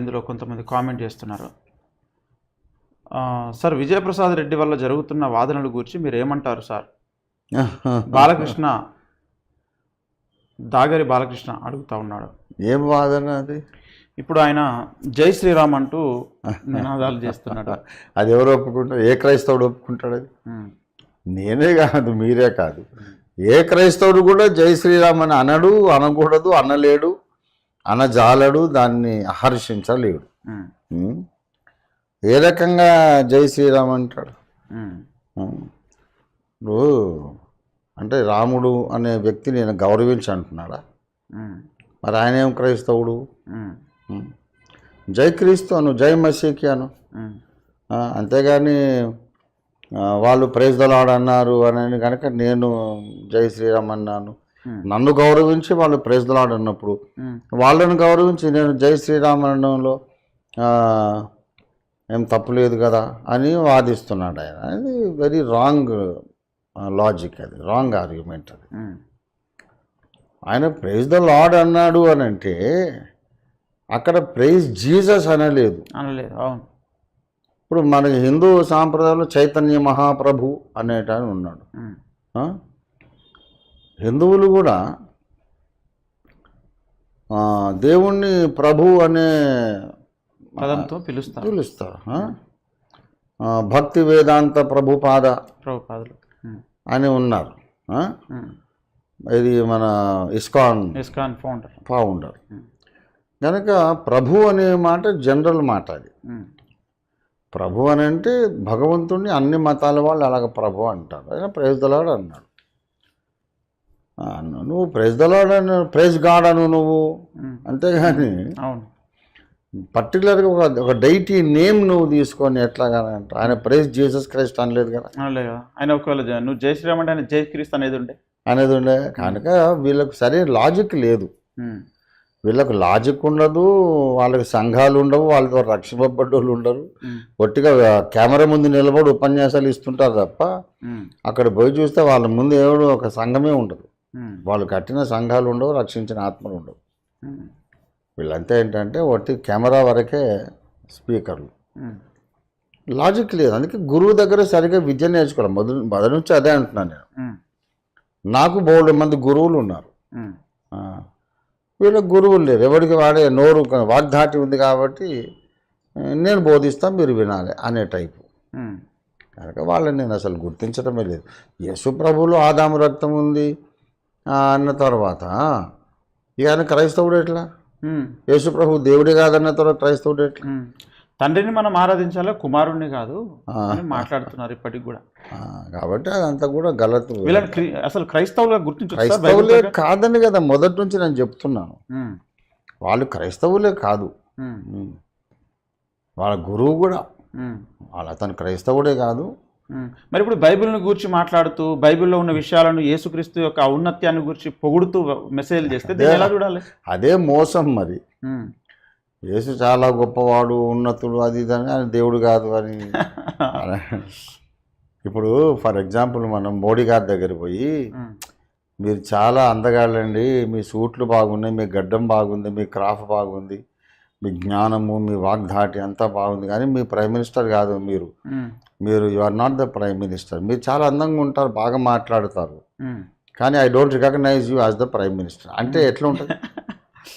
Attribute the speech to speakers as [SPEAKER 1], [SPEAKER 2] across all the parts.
[SPEAKER 1] ఇందులో కొంతమంది కామెంట్ చేస్తున్నారు. సార్, విజయప్రసాద్ రెడ్డి వల్ల జరుగుతున్న వాదనల గురించి మీరు ఏమంటారు సార్? బాలకృష్ణ, దాగరి బాలకృష్ణ అడుగుతా ఉన్నాడు.
[SPEAKER 2] ఏం వాదన అది?
[SPEAKER 1] ఇప్పుడు ఆయన జై శ్రీరామ్ అంటూ నినాదాలు చేస్తున్నాడు.
[SPEAKER 2] అది ఎవరు ఒప్పుకుంటారు? ఏ క్రైస్తవుడు ఒప్పుకుంటాడు అది? నేనే కాదు, మీరే కాదు, ఏ క్రైస్తవుడు కూడా జై శ్రీరామ్ అని అనడు, అనకూడదు, అనలేడు, అనజాలడు, దాన్ని హర్షించలేడు. ఏ రకంగా జై శ్రీరామ్ అంటాడు? ఇప్పుడు అంటే రాముడు అనే వ్యక్తి నేను గౌరవించి అంటున్నాడా? మరి ఆయన ఏం క్రైస్తవుడు? జై క్రీస్తు అను, జై మసీకి అను, అంతేగాని వాళ్ళు ప్రైజ్ ద లార్డ్ అన్నారు అని కనుక నేను జై శ్రీరామ్ అన్నాను. నన్ను గౌరవించి వాళ్ళు ప్రైజ్ ద లార్డ్ అన్నప్పుడు వాళ్ళని గౌరవించి నేను జై శ్రీరామ్ అనడంలో ఏం తప్పులేదు కదా అని వాదిస్తున్నాడు ఆయన. అది వెరీ రాంగ్ లాజిక్, అది రాంగ్ ఆర్గ్యుమెంట్. అది ఆయన ప్రైజ్ ద లార్డ్ అన్నాడు అని అంటే అక్కడ ప్రైజ్ జీసస్ అనలేదు.
[SPEAKER 1] అవును.
[SPEAKER 2] ఇప్పుడు మనకి హిందూ సాంప్రదాయంలో చైతన్య మహాప్రభు అనేటాన్ని ఉన్నాడు. హిందువులు కూడా దేవుణ్ణి ప్రభు అనే
[SPEAKER 1] పదంతో
[SPEAKER 2] పిలుస్తారు. భక్తి వేదాంత ప్రభుపాదులు అని ఉన్నారు. ఇది మన ఇస్కాన్ ఫౌండర్. కనుక ప్రభు అనే మాట జనరల్ మాట. అది ప్రభు అని అంటే భగవంతుడిని అన్ని మతాల వాళ్ళు అలాగ ప్రభు అంటారు. ఆయన ప్రైజ్ ద లార్డ్ అన్నాడు. నువ్వు ప్రైజ్ ద లార్డ్ అని, ప్రైజ్ గాడ్ అను నువ్వు, అంతేగాని పర్టికులర్గా ఒక డైటీ నేమ్ నువ్వు తీసుకొని ఎట్లాగానంట. ఆయన ప్రైజ్ జీసస్ క్రైస్ట్ అనలేదు కదా.
[SPEAKER 1] ఆయన ఒకవేళ నువ్వు జై శ్రీరామ్ అంటే ఆయన జై క్రీస్తు అనేది
[SPEAKER 2] ఉండే కనుక వీళ్ళకు సరైన లాజిక్ లేదు. వీళ్ళకు లాజిక్ ఉండదు, వాళ్ళకి సంఘాలు ఉండవు, వాళ్ళతో రక్షింపబడ్డోళ్ళు ఉండరు. ఒట్టిగా కెమెరా ముందు నిలబడి ఉపన్యాసాలు ఇస్తుంటారు తప్ప అక్కడ పోయి చూస్తే వాళ్ళ ముందు ఏదో ఒక సంఘమే ఉండదు. వాళ్ళు కట్టిన సంఘాలు ఉండవు, రక్షించిన ఆత్మలు ఉండవు. వీళ్ళంతా ఏంటంటే ఒట్టి కెమెరా వరకే స్పీకర్లు. లాజిక్ లేదు. అందుకే గురువు దగ్గర సరిగ్గా విద్య నేర్చుకోవాలి. మొదటి నుంచి అదే అంటున్నాను నేను. నాకు బోల్డ్ మంది గురువులు ఉన్నారు, వీళ్ళకి గురువులు లేరు. ఎవరికి వాడే నోరు వాగ్ధాటి ఉంది కాబట్టి నేను బోధిస్తాను, మీరు వినాలి అనే టైపు. కనుక వాళ్ళని నేను అసలు గుర్తించడమే లేదు. యేసు ప్రభువులో ఆదాము రక్తం ఉంది అన్న తర్వాత ఇక ఆయన క్రైస్తవుడు ఎట్లా? యేసు ప్రభు దేవుడే కాదన్న తర్వాత క్రైస్తవుడు ఎట్లా?
[SPEAKER 1] తండ్రిని మనం ఆరాధించాలా, కుమారుణ్ణి కాదు మాట్లాడుతున్నారు ఇప్పటికి కూడా.
[SPEAKER 2] కాబట్టి అదంతా కూడా గలత్.
[SPEAKER 1] అసలు క్రైస్తవులుగా గుర్తించు.
[SPEAKER 2] క్రైస్తవులే కాదని కదా మొదటి నుంచి నేను చెప్తున్నాను. వాళ్ళు క్రైస్తవులే కాదు, వాళ్ళ గురువు కూడా వాళ్ళ అతను క్రైస్తవుడే కాదు.
[SPEAKER 1] మరి ఇప్పుడు బైబిల్ని గురించి మాట్లాడుతూ బైబిల్లో ఉన్న విషయాలను, యేసుక్రీస్తు యొక్క ఔన్నత్యాన్ని గురించి పొగుడుతూ మెసేజ్లు చేస్తే ఎలా చూడాలి?
[SPEAKER 2] అదే మోసం. మరి యేసు చాలా గొప్పవాడు, ఉన్నతుడు, అది ఇదని, ఆయన దేవుడు కాదు అని. ఇప్పుడు ఫర్ ఎగ్జాంపుల్ మనం మోడీ గారి దగ్గర పోయి మీరు చాలా అందగాళ్ళండి, మీ సూట్లు బాగున్నాయి, మీ గడ్డం బాగుంది, మీ క్రాఫ్ బాగుంది, మీ జ్ఞానము, మీ వాగ్ధాటి అంతా బాగుంది, కానీ మీ ప్రైమ్ మినిస్టర్ కాదు, మీరు you are not the prime minister. మీరు చాలా అందంగా ఉంటారు, బాగా మాట్లాడతారు, కానీ I don't recognise you as the prime minister అంటే ఎట్లా ఉంటుంది?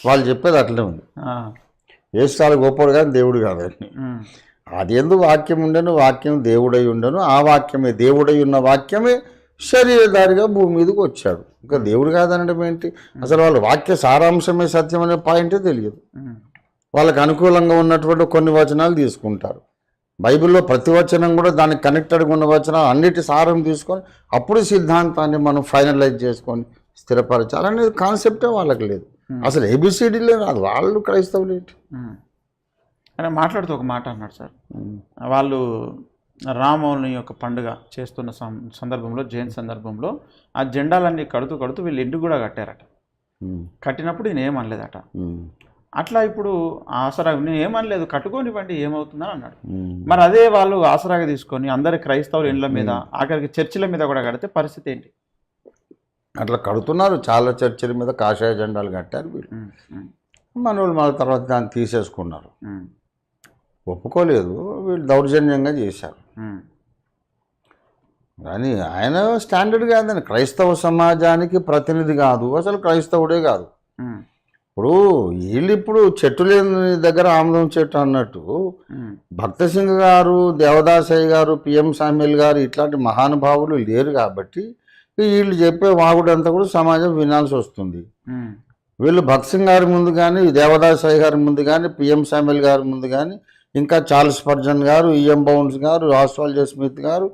[SPEAKER 2] వాళ్ళు చెప్పేది అట్లే ఉంది. యేసు చాలా గొప్పడు కానీ దేవుడు కాదని. అది ఎందుకు వాక్యం ఉండను, వాక్యం దేవుడై ఉండను, ఆ వాక్యమే దేవుడై ఉన్న వాక్యమే శరీరధారిగా భూమి మీదకి వచ్చాడు. ఇంకా దేవుడు కాదనడం ఏంటి? అసలు వాళ్ళ వాక్య సారాంశమే సత్యం అనే పాయింటే తెలియదు. వాళ్ళకి అనుకూలంగా ఉన్నటువంటి కొన్ని వచనాలు తీసుకుంటారు. బైబిల్లో ప్రతి వచనం కూడా దానికి కనెక్టెడ్గా ఉన్న వచనాలు అన్నిటి సారం తీసుకొని అప్పుడు సిద్ధాంతాన్ని మనం ఫైనలైజ్ చేసుకొని స్థిరపరచాలనేది కాన్సెప్టే వాళ్ళకి లేదు. అసలు ఏబిసిడీలే రాదు. వాళ్ళు క్రైస్తవులు ఏంటి
[SPEAKER 1] అని మాట్లాడుతూ ఒక మాట అన్నాడు సార్. వాళ్ళు రామనవమి యొక్క పండుగ చేస్తున్న సందర్భంలో, జయంతి సందర్భంలో ఆ జెండాలన్నీ కడుతూ వీళ్ళు ఇంటికి కూడా కట్టారట. కట్టినప్పుడు ఈయన ఏమనలేదట. అట్లా ఇప్పుడు ఆసరాగా నేను ఏమనలేదు, కట్టుకోనివ్వండి ఏమవుతుందని అన్నాడు. మరి అదే వాళ్ళు ఆసరాగా తీసుకొని అందరి క్రైస్తవుల ఇండ్ల మీద, ఆఖరికి చర్చిల మీద కూడా కడితే పరిస్థితి ఏంటి?
[SPEAKER 2] అట్లా కడుతున్నారు. చాలా చర్చిల మీద కాషాయ జెండాలు కట్టారు వీళ్ళు. మనోళ్ళు మళ్ళీ తర్వాత దాన్ని తీసేసుకున్నారు.
[SPEAKER 1] ఉమ్,
[SPEAKER 2] ఒప్పుకోలేదు, వీళ్ళు దౌర్జన్యంగా చేశారు.
[SPEAKER 1] ఉమ్,
[SPEAKER 2] కానీ ఆయన స్టాండర్డ్ కాదండి, క్రైస్తవ సమాజానికి ప్రతినిధి కాదు, అసలు క్రైస్తవుడే కాదు.
[SPEAKER 1] ఉమ్,
[SPEAKER 2] ఇప్పుడు వీళ్ళు ఇప్పుడు చెట్టు లేని దగ్గర ఆముదం చెట్టు అన్నట్టు
[SPEAKER 1] ఉమ్,
[SPEAKER 2] భక్త సింగ్ గారు, దేవదాసయ్య గారు, పిఎం సామ్యుల్ గారు ఇట్లాంటి మహానుభావులు లేరు కాబట్టి వీళ్ళు చెప్పే వాగుడంతా కూడా సమాజం వినాల్సి వస్తుంది.
[SPEAKER 1] ఉమ్,
[SPEAKER 2] వీళ్ళు భక్త్ సింగ్ గారి ముందు కానీ, దేవదాసయ్య గారి ముందు కానీ, పిఎం సామ్యుల్ గారి ముందు కానీ, ఇంకా చార్ల్స్ స్పర్జన్ గారు, ఈఎం బౌన్స్ గారు, ఆస్వాల్డ్ జే స్మిత్ గారు,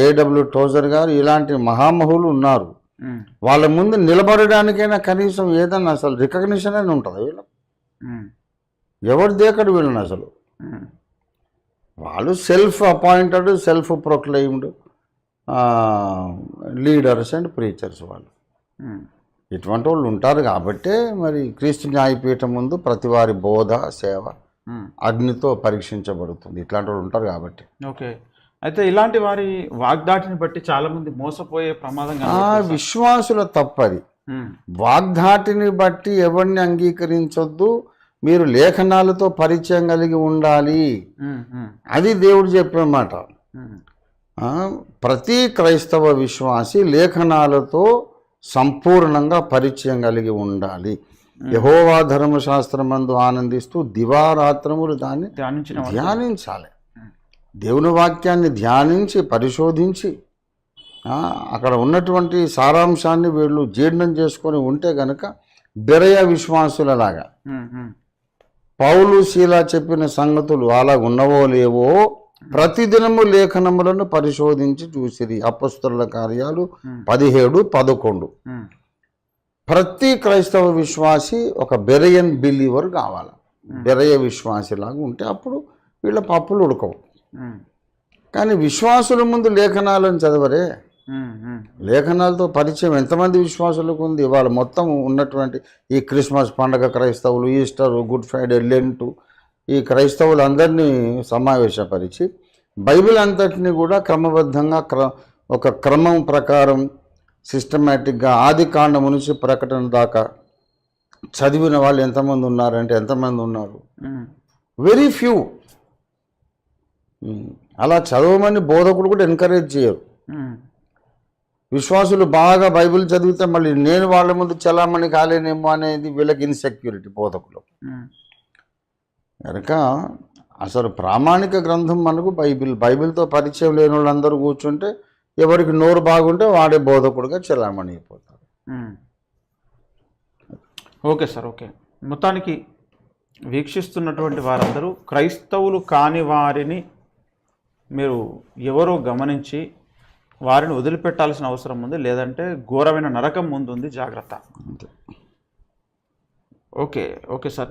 [SPEAKER 2] ఏడబ్ల్యూ టోజర్ గారు, ఇలాంటి మహామహులు ఉన్నారు.
[SPEAKER 1] ఉమ్,
[SPEAKER 2] వాళ్ళ ముందు నిలబడడానికైనా కనీసం ఏదన్నా అసలు రికగ్నిషన్ అని ఉంటుంది వీళ్ళకి.
[SPEAKER 1] ఉమ్,
[SPEAKER 2] ఎవరు దేకడు వీళ్ళని అసలు.
[SPEAKER 1] ఉమ్,
[SPEAKER 2] వాళ్ళు self appointed, self proclaimed leaders and preachers వాళ్ళు.
[SPEAKER 1] ఉమ్,
[SPEAKER 2] ఇటువంటి వాళ్ళు ఉంటారు కాబట్టే మరి క్రీస్తు న్యాయపీఠం ముందు ప్రతి వారి బోధ, సేవ
[SPEAKER 1] ఉమ్.
[SPEAKER 2] అగ్నితో పరీక్షించబడుతుంది. ఇట్లాంటి వాళ్ళు ఉంటారు కాబట్టి.
[SPEAKER 1] ఓకే, అయితే ఇలాంటి వారి వాగ్దాటిని బట్టి చాలా మంది మోసపోయే ప్రమాదం
[SPEAKER 2] విశ్వాసుల తప్పది.
[SPEAKER 1] ఉమ్,
[SPEAKER 2] వాగ్దాటిని బట్టి ఎవరిని అంగీకరించొద్దు, మీరు లేఖనాలతో పరిచయం కలిగి ఉండాలి.
[SPEAKER 1] ఉమ్, ఉమ్,
[SPEAKER 2] అది దేవుడు చెప్పే మాట.
[SPEAKER 1] ఉమ్,
[SPEAKER 2] ప్రతి క్రైస్తవ విశ్వాసి లేఖనాలతో సంపూర్ణంగా పరిచయం కలిగి ఉండాలి. యెహోవా ధర్మశాస్త్రమందు ఆనందిస్తూ దివారాత్రములు దాన్ని ధ్యానించాలి. దేవుని వాక్యాన్ని ధ్యానించి పరిశోధించి అక్కడ ఉన్నటువంటి సారాంశాన్ని వీళ్ళు జీర్ణం చేసుకొని ఉంటే గనక బెరయ విశ్వాసులలాగా పౌలు శీల చెప్పిన సంగతులు అలా ఉన్నవో లేవో ప్రతిదినము లేఖనములను పరిశోధించి చూసిరి. అపొస్తలుల కార్యాలు 17:11. ప్రతి క్రైస్తవ విశ్వాసి ఒక బెరయన్ బిలీవర్ కావాలి. బెరయ విశ్వాసిలాగా ఉంటే అప్పుడు వీళ్ళ పప్పులు ఉడకవు. కానీ విశ్వాసుల ముందు లేఖనాలను చదవరే. లేఖనాలతో పరిచయం ఎంతమంది విశ్వాసులకు ఉంది? వాళ్ళు మొత్తం ఉన్నటువంటి ఈ క్రిస్మస్ పండగ క్రైస్తవులు, ఈస్టర్, గుడ్ ఫ్రైడే, లెంటు, ఈ క్రైస్తవులందరినీ సమావేశపరిచి బైబిల్ అంతటిని కూడా క్రమబద్ధంగా ఒక క్రమం ప్రకారం సిస్టమేటిక్గా ఆది కాండము నుంచి ప్రకటన దాకా చదివిన వాళ్ళు ఎంతమంది ఉన్నారంటే ఎంతమంది ఉన్నారు? Very few. అలా చదవమని బోధకుడు కూడా ఎంకరేజ్ చేయరు. విశ్వాసులు బాగా బైబిల్ చదివితే మళ్ళీ నేను వాళ్ళ ముందు చలామణి కాలేనేమో అనేది వీళ్ళకి ఇన్సెక్యూరిటీ బోధకులు. కనుక అసలు ప్రామాణిక గ్రంథం మనకు బైబిల్. బైబిల్తో పరిచయం లేని వాళ్ళందరూ కూర్చుంటే ఎవరికి నోరు బాగుంటే వాడే బోధకుడుగా చలామణి అయిపోతారు.
[SPEAKER 1] Okay sir, okay. మొత్తానికి వీక్షిస్తున్నటువంటి వారందరూ క్రైస్తవులు కాని వారిని మీరు ఎవరో గమనించి వారిని వదిలిపెట్టాల్సిన అవసరం ఉంది, లేదంటే ఘోరమైన నరకం ముందుంది, జాగ్రత్త. Okay okay sir.